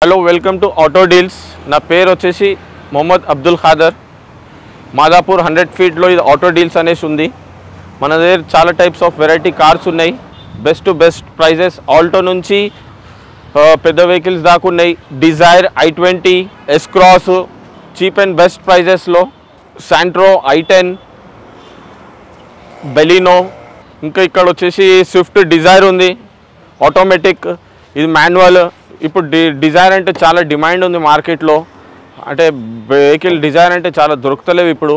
Hello welcome to auto deals. నా పేరు వచ్చేసి మొహమ్మద్ అబ్దుల్ ఖాదర్. మాదాపూర్ 100 ఫీట్లో ఇది ఆటో డీల్స్ అనేసి ఉంది. మన దగ్గర చాలా టైప్స్ ఆఫ్ వెరైటీ కార్స్ ఉన్నాయి. Best to best prices Alto నుంచి పెద్ద వెహికల్స్ దాకా ఉన్నాయి. Dzire, i20, S cross cheap and best ప్రైజెస్లో, శాంట్రో, i10, బెలినో, ఇంకా ఇక్కడ వచ్చేసి స్విఫ్ట్ డిజైర్ ఉంది ఆటోమేటిక్. ఇది మాన్యువల్. ఇప్పుడు డిజైర్ అంటే చాలా డిమాండ్ ఉంది మార్కెట్లో. అంటే వెహికల్ డిజైర్ అంటే చాలా దొరుకుతలేవు ఇప్పుడు.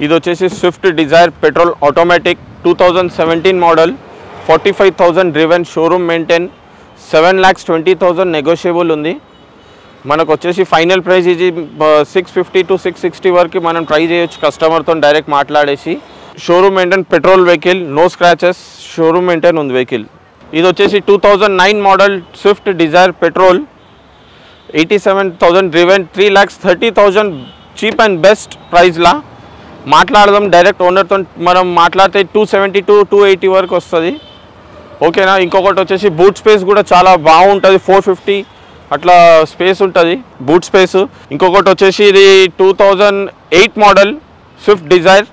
ఇది వచ్చేసి Swift Dzire petrol automatic 2017 model, 45,000 driven, showroom maintain, 7,20,000 negotiable ఉంది. మనకు వచ్చేసి ఫైనల్ ప్రైస్ ఇది 650 to 660 వరకు మనం ట్రై చేయొచ్చు కస్టమర్తో డైరెక్ట్ మాట్లాడేసి. Showroom maintain petrol vehicle, no scratches, showroom maintain ఉంది వెహికల్. ఇది వచ్చేసి 2009 model Swift Dzire petrol, 87,000 driven, 3,30,000 cheap and best ప్రైస్లా మాట్లాడదాం. డైరెక్ట్ ఓనర్తో మనం మాట్లాడితే 270 to 280 వరకు వస్తుంది. ఓకేనా. ఇంకొకటి వచ్చేసి బూట్ స్పేస్ కూడా చాలా బాగుంటుంది, 450 అట్లా స్పేస్ ఉంటుంది బూట్ స్పేస్. ఇంకొకటి వచ్చేసి ఇది 2008 model Swift Dzire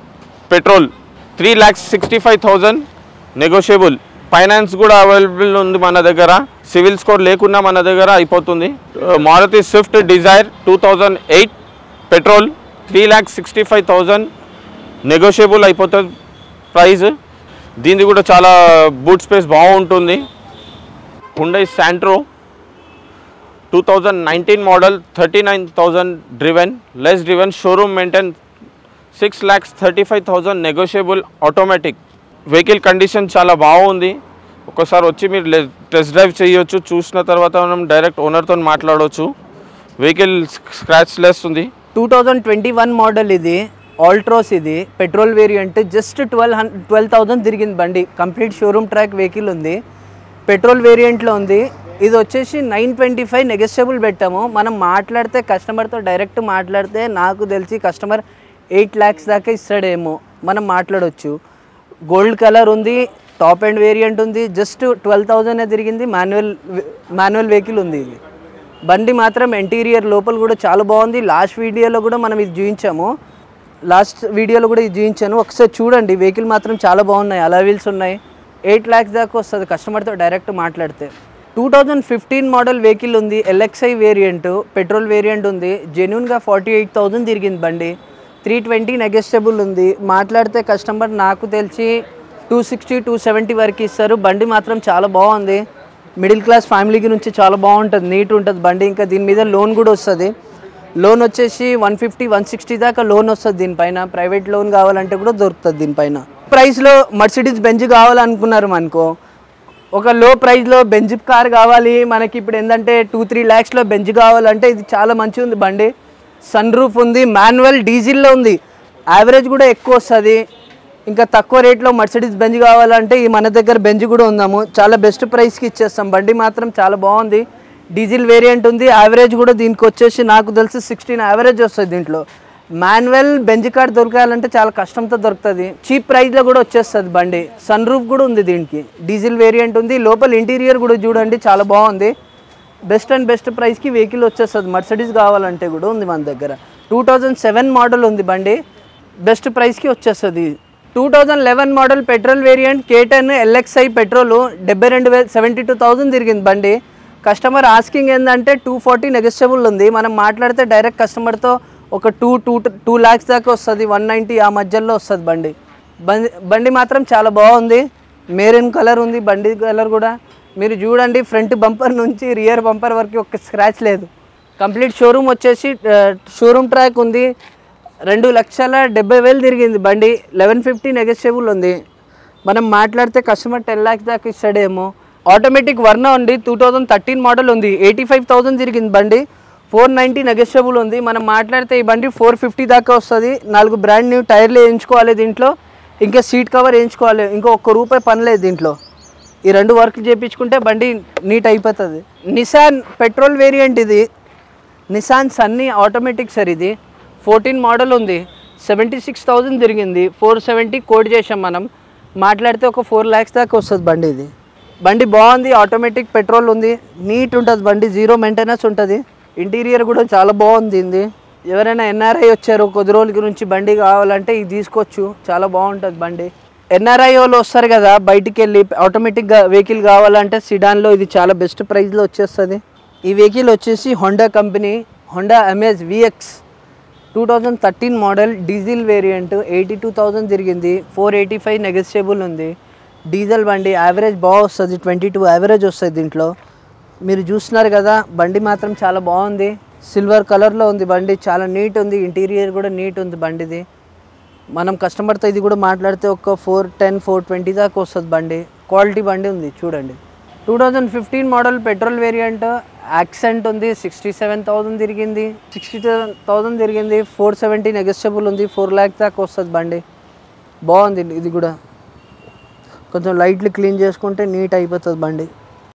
petrol, 3,65,000 negotiable. Finance కూడా అవైలబుల్ ఉంది మన దగ్గర. సివిల్ స్కోర్ లేకున్నా మన దగ్గర అయిపోతుంది. Maruti Swift Dzire 2008 petrol, 3,65,000 negotiable అయిపోతుంది ప్రైస్. దీనిది కూడా చాలా బూట్ స్పేస్ బాగుంటుంది. Hyundai Santro 2019 model, 39,000 driven, less driven, showroom maintain, 6,35,000 negotiable automatic. Vehicle condition చాలా బాగుంది. ఒకసారి వచ్చి మీరు టెస్ట్ డ్రైవ్ చేయొచ్చు. చూసిన తర్వాత మనం డైరెక్ట్ ఓనర్తో మాట్లాడవచ్చు. వెహికల్ స్క్రాచ్ లెస్ ఉంది. 2021 మోడల్ ఇది ఆల్ట్రోస్. ఇది పెట్రోల్ వేరియంట్. జస్ట్ 12,000 తిరిగింది బండి. కంప్లీట్ షోరూమ్ ట్రాక్ వెహికల్ ఉంది. పెట్రోల్ వేరియంట్లో ఉంది. ఇది వచ్చేసి 925 నెగోషియబుల్ పెట్టాము. మనం మాట్లాడితే కస్టమర్తో డైరెక్ట్ మాట్లాడితే నాకు తెలిసి కస్టమర్ 8 lakhs దాకా ఇస్తాడేమో. మనం మాట్లాడవచ్చు. గోల్డ్ కలర్ ఉంది, టాప్ అండ్ వేరియంట్ ఉంది. జస్ట్ 12,000 తిరిగింది. మాన్యువల్ వెహికల్ ఉంది. ఇది బండి మాత్రం ఇంటీరియర్ లోపల కూడా చాలా బాగుంది. లాస్ట్ వీడియోలో కూడా మనం ఇది చూపించాము. ఒకసారి చూడండి. వెహికల్ మాత్రం చాలా బాగున్నాయి. అలా వీల్స్ ఉన్నాయి. 8 lakhs దాకా వస్తుంది కస్టమర్తో డైరెక్ట్ మాట్లాడితే. 2015 మోడల్ వెహికల్ ఉంది. LXI వేరియంట్ పెట్రోల్ వేరియంట్ ఉంది. జెన్యూన్గా 48,000 తిరిగింది బండి. 320 నెగోషియబుల్ ఉంది. మాట్లాడితే కస్టమర్ నాకు తెలిసి 260, 270 వరకు ఇస్తారు. బండి మాత్రం చాలా బాగుంది. మిడిల్ క్లాస్ ఫ్యామిలీకి నుంచి చాలా బాగుంటుంది. నీట్ ఉంటుంది బండి. ఇంకా దీని మీద లోన్ కూడా వస్తుంది. లోన్ వచ్చేసి 150, 160 దాకా లోన్ వస్తుంది దీనిపైన. ప్రైవేట్ లోన్ కావాలంటే కూడా దొరుకుతుంది దీనిపైన. ప్రైస్లో మర్సిడీస్ బెంజ్ కావాలనుకున్నారు మనకు, ఒక లో ప్రైస్లో బెంజ్ కార్ కావాలి మనకి. ఇప్పుడు ఏంటంటే 2-3 lakhsలో బెంజ్ కావాలంటే ఇది చాలా మంచిగా ఉంది బండి. సన్ రూఫ్ ఉంది, మాన్యువల్, డీజిల్లో ఉంది. యావరేజ్ కూడా ఎక్కువ వస్తుంది. ఇంకా తక్కువ రేట్లో మర్సిడీస్ బెంజ్ కావాలంటే ఈ మన దగ్గర బెంజ్ కూడా ఉందాము. చాలా బెస్ట్ ప్రైస్కి ఇచ్చేస్తాం. బండి మాత్రం చాలా బాగుంది. డీజిల్ వేరియంట్ ఉంది. యావరేజ్ కూడా దీనికి వచ్చేసి నాకు తెలిసి 16 యావరేజ్ వస్తుంది దీంట్లో. మాన్యువల్ బెంజ్ కార్ దొరకాలంటే చాలా కష్టంతో దొరుకుతుంది. చీప్ ప్రైస్లో కూడా వచ్చేస్తుంది బండి. సన్ రూఫ్ కూడా ఉంది దీనికి. డీజిల్ వేరియంట్ ఉంది. లోపల ఇంటీరియర్ కూడా చూడండి చాలా బాగుంది. బెస్ట్ అండ్ బెస్ట్ ప్రైస్కి వెహికల్ వచ్చేస్తుంది. మర్సిడీస్ కావాలంటే కూడా ఉంది మన దగ్గర. 2007 మోడల్ ఉంది బండి. బెస్ట్ ప్రైస్కి వచ్చేస్తుంది. 2011 model petrol variant K10 LXI petrol, 72,000 తిరిగింది బండి. కస్టమర్ ఆస్కింగ్ ఏంటంటే 240 నెగోషియబుల్ ఉంది. మనం మాట్లాడితే డైరెక్ట్ కస్టమర్తో ఒక 2 lakhs దాకా వస్తుంది. 190 ఆ మధ్యలో వస్తుంది బండి మాత్రం చాలా బాగుంది. మెరూన్ కలర్ ఉంది బండి కలర్ కూడా. మీరు చూడండి ఫ్రంట్ బంపర్ నుంచి రియర్ బంపర్ వరకు ఒక స్క్రాచ్ లేదు. కంప్లీట్ షోరూమ్ వచ్చేసి షోరూమ్ ట్రాక్ ఉంది. 2,70,000 తిరిగింది బండి. 1150 నెగోషియబుల్ ఉంది. మనం మాట్లాడితే కస్టమర్ 10 lakhs దాకా ఇస్తాడేమో. ఆటోమేటిక్ వర్నా ఉంది. 2013 మోడల్ ఉంది. 85,000 తిరిగింది బండి. 490 నెగోషియబుల్ ఉంది. మనం మాట్లాడితే ఈ బండి 450 దాకా వస్తుంది. 4 బ్రాండ్ న్యూ టైర్లు వేయించుకోవాలి దీంట్లో. ఇంకా సీట్ కవర్ వేయించుకోవాలి. ఇంకా ₹1 పని లేదు దీంట్లో. ఈ 2 వర్క్ చేయించుకుంటే బండి నీట్ అయిపోతుంది. నిసాన్ పెట్రోల్ వేరియంట్ ఇది. నిసాన్ సన్నీ ఆటోమేటిక్ సార్ ఇది. 14 మోడల్ ఉంది. 76,000 తిరిగింది. 470 కోడ్ చేసాం మనం. మాట్లాడితే ఒక 4 lakhs దాకా వస్తుంది బండి. ఇది బండి బాగుంది. ఆటోమేటిక్ పెట్రోల్ ఉంది. నీట్ ఉంటుంది బండి. జీరో మెయింటెనెన్స్ ఉంటుంది. ఇంటీరియర్ కూడా చాలా బాగుంది ఇది. ఎవరైనా ఎన్ఆర్ఐ వచ్చారు కొద్ది రోజుల గురించి బండి కావాలంటే ఇది తీసుకోవచ్చు, చాలా బాగుంటుంది బండి. ఎన్ఆర్ఐ వాళ్ళు వస్తారు కదా బయటికి వెళ్ళి ఆటోమేటిక్గా వెహికల్ కావాలంటే సిడాన్లో ఇది చాలా బెస్ట్ ప్రైస్లో వచ్చేస్తుంది. ఈ వెహికల్ వచ్చేసి Honda company Honda amaze vx 2013 model diesel variant 82,000 తిరిగింది. 485 నెగోషియబుల్ ఉంది. డీజిల్ బండి యావరేజ్ బాగా వస్తుంది, 22 యావరేజ్ వస్తుంది దీంట్లో. మీరు చూస్తున్నారు కదా బండి మాత్రం చాలా బాగుంది. సిల్వర్ కలర్లో ఉంది బండి, చాలా నీట్ ఉంది. ఇంటీరియర్ కూడా నీట్ ఉంది బండిది. మనం కస్టమర్తో ఇది కూడా మాట్లాడితే ఒక 410 420 దాకా వస్తుంది బండి. క్వాలిటీ బండి ఉంది చూడండి. 2015 మోడల్ పెట్రోల్ వేరియంట్ యాక్సెంట్ ఉంది. 67,000 తిరిగింది. 470 నెగోషియబుల్ ఉంది. 4 lakhs దాకా వస్తుంది బండి. బాగుంది ఇది కూడా. కొంచెం లైట్లీ క్లీన్ చేసుకుంటే నీట్ అయిపోతుంది బండి.